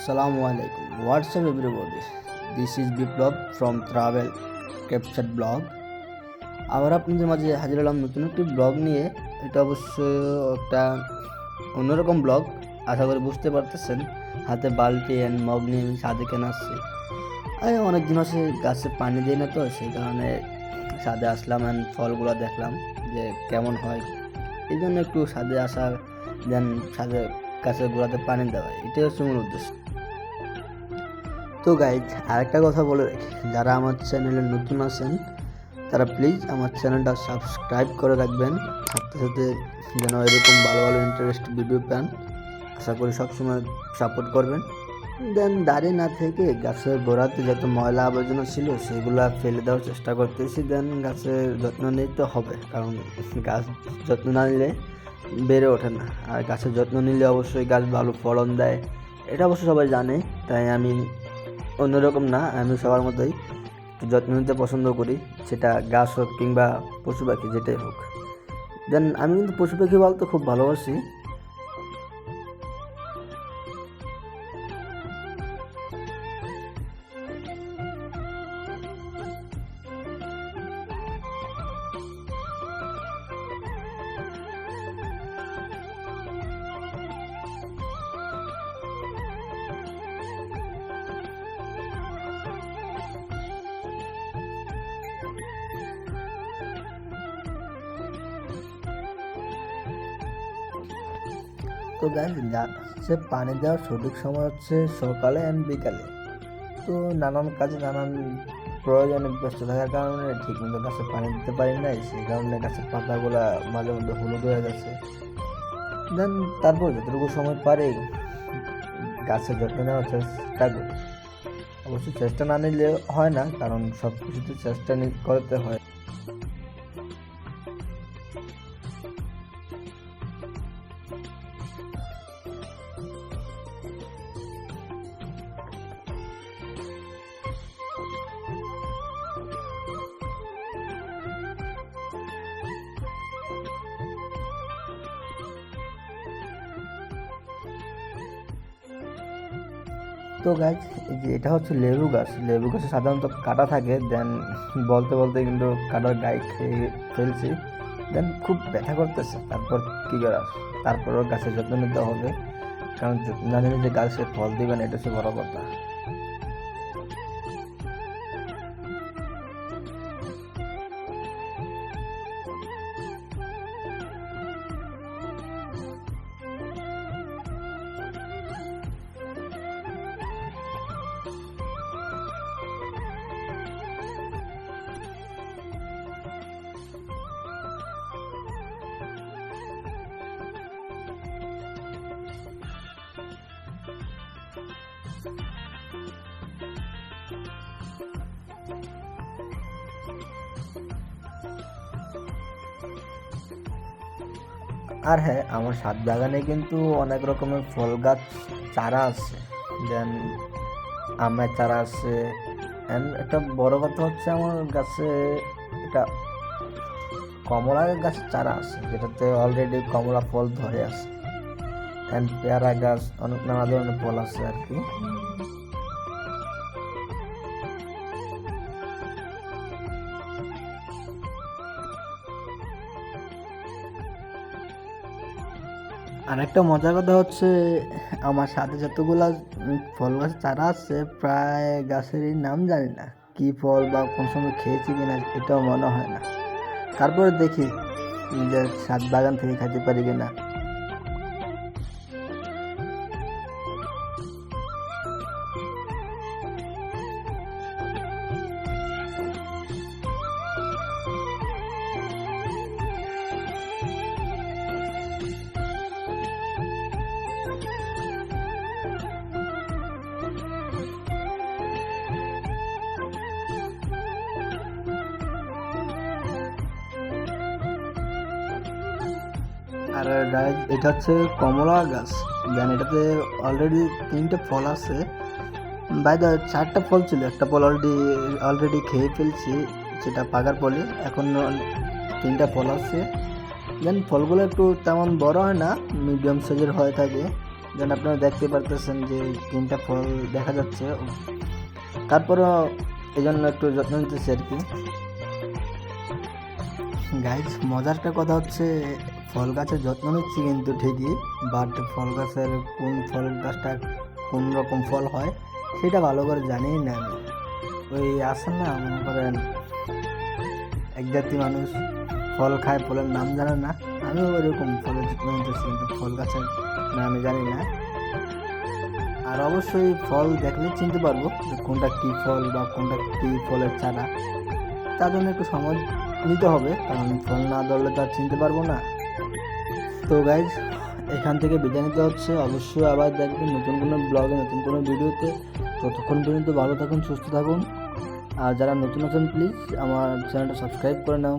Assalamualaikum. What's up everybody? This is Biplab from Travel Captured Blog. আবার আপনাদের মাঝে হাজির হলাম নতুন একটি ব্লগ নিয়ে। এটা অবশ্য একটা অন্যরকম ব্লগ, আশা করি বুঝতে পারতেছেন। হাতে বালতি অ্যান্ড মগ নিয়ে আমি ছাদে কেন আসছি। অনেক দিন আছে গাছে পানি দিই না, তো সেই কারণে ছাদে আসলাম অ্যান্ড ফলগুলো দেখলাম যে কেমন হয়। এই জন্য একটু ছাদে আসা, দেন ছাদে গাছের গোড়াতে পানি দেওয়া, এটাই হচ্ছে মূল উদ্দেশ্য। তো গাইজ, আরেকটা কথা বলে রাখি, যারা আমার চ্যানেলে নতুন আছেন তারা প্লিজ আমার চ্যানেলটা সাবস্ক্রাইব করে রাখবেন, সাথে সাথে যেন এরকম ভালো ভালো ইন্টারেস্ট ভিডিও পান। আশা করি সবসময় সাপোর্ট করবেন। দেন দাঁড়িয়ে না থেকে গাছের গোড়াতে যত ময়লা আবর্জনা ছিল সেগুলো ফেলে দেওয়ার চেষ্টা করতেছি। দেন গাছের যত্ন নিতে হবে, কারণ গাছ যত্ন না নিলে বেড়ে ওঠে না, আর গাছের যত্ন নিলে অবশ্যই গাছ ভালো ফলন দেয়, এটা অবশ্য সবাই জানে। তাই আমি অন্যরকম না, আমি সবার মতোই যত্ন নিতে পছন্দ করি, সেটা গাছ হোক কিংবা পশু পাখি যেটাই হোক। দেন আমি কিন্তু পশু পাখি বলতে খুব ভালোবাসি। তো গাছে পানি দেওয়ার সঠিক সময় হচ্ছে সকালে অ্যান্ড বিকালে। তো নানান কাজে নানান প্রয়োজনে ব্যস্ত থাকার কারণে ঠিকমতো গাছে পানি দিতে পারি না, সেই কারণে গাছের পাতাগুলো মাঝে মধ্যে হলুদ হয়ে গেছে। দেন তারপর যতটুকু সময় পারে গাছের যত্ন নেওয়ার চেষ্টা করি। অবশ্যই চেষ্টা না নিলে হয় না, কারণ সব কিছুতে চেষ্টা করতে হয়। তো গাছ, এই যে এটা হচ্ছে লেবু গাছ। লেবু গাছে সাধারণত কাটা থাকে, দেন বলতে বলতে কিন্তু কাটার গায়ে খেয়ে ফেলছি। দেন খুব ব্যথা করতেছে, তারপর কী করার, তারপরও গাছের যত্ন নিতে হবে, কারণ জানি যে গাছে ফল দিবেন, এটা হচ্ছে বড় কথা। আর হ্যাঁ, আমার ছাদ বাগানে কিন্তু অনেক রকমের ফল গাছ চারা আছে, দেন আমের চারা আছে। অ্যান্ড একটা বড় কথা হচ্ছে আমার গাছে এটা কমলা গাছের চারা আছে, যেটাতে অলরেডি কমলা ফল ধরে আছে। অ্যান্ড পেয়ারা গাছ, অনেক নানা ধরনের ফল আছে আর কি। আর একটা মজার কথা হচ্ছে, আমার সাথে যতগুলা ফল গাছের চারা আছে, প্রায় গাছেরই নাম জানি না, কি ফল বা কোন সময় খেয়েছি কিনা এটাও মনে হয় না। তারপরে দেখি যে ছাদ বাগান থেকে খাইতে পারি কিনা। আর এটা হচ্ছে কমলা গাছ, দেন এটাতে অলরেডি 3টে ফল আছে। বাই দ্য 4টা ফল ছিল, একটা ফল অলরেডি খেয়ে ফেলছি, সেটা পাকার ফলে। এখন 3টা ফল আছে। দেন ফলগুলো একটু তেমন বড় হয় না, মিডিয়াম সাইজের হয়ে থাকে। যেন আপনারা দেখতে পারতেছেন যে 3টা ফল দেখা যাচ্ছে, তারপরও এই জন্য একটু যত্ন নিতেছি আর কি। গাইজ মজার একটা কথা হচ্ছে, ফল গাছের যত্ন নিচ্ছি কিন্তু ঠিকই, বাট ফল গাছের কোন ফল গাছটা কোন রকম ফল হয় সেটা ভালো করে জানি না আমি। ওই আসেন না, মনে করেন এক জাতি মানুষ ফল খায়, ফলের নাম জানে না, আমিও ওইরকম ফলের যত্ন নিতেছি কিন্তু ফল গাছের নাম আমি জানি না। আর অবশ্যই ফল দেখলে চিনতে পারবো যে কোনটা কী ফল বা কোনটা কী ফলের চারা, তার জন্য একটু সময় নিতে হবে, কারণ ফল না ধরলে তো আর চিনতে পারবো না। তো গাইজ এখান থেকে বিদায় নিতে হচ্ছে, অবশ্যই আবার দেখবেন নতুন কোনো ব্লগে, নতুন কোনো ভিডিওতে। ততক্ষণ পর্যন্ত ভালো থাকুন, সুস্থ থাকুন, আর যারা নতুন প্লিজ আমার চ্যানেলটা সাবস্ক্রাইব করে নাও।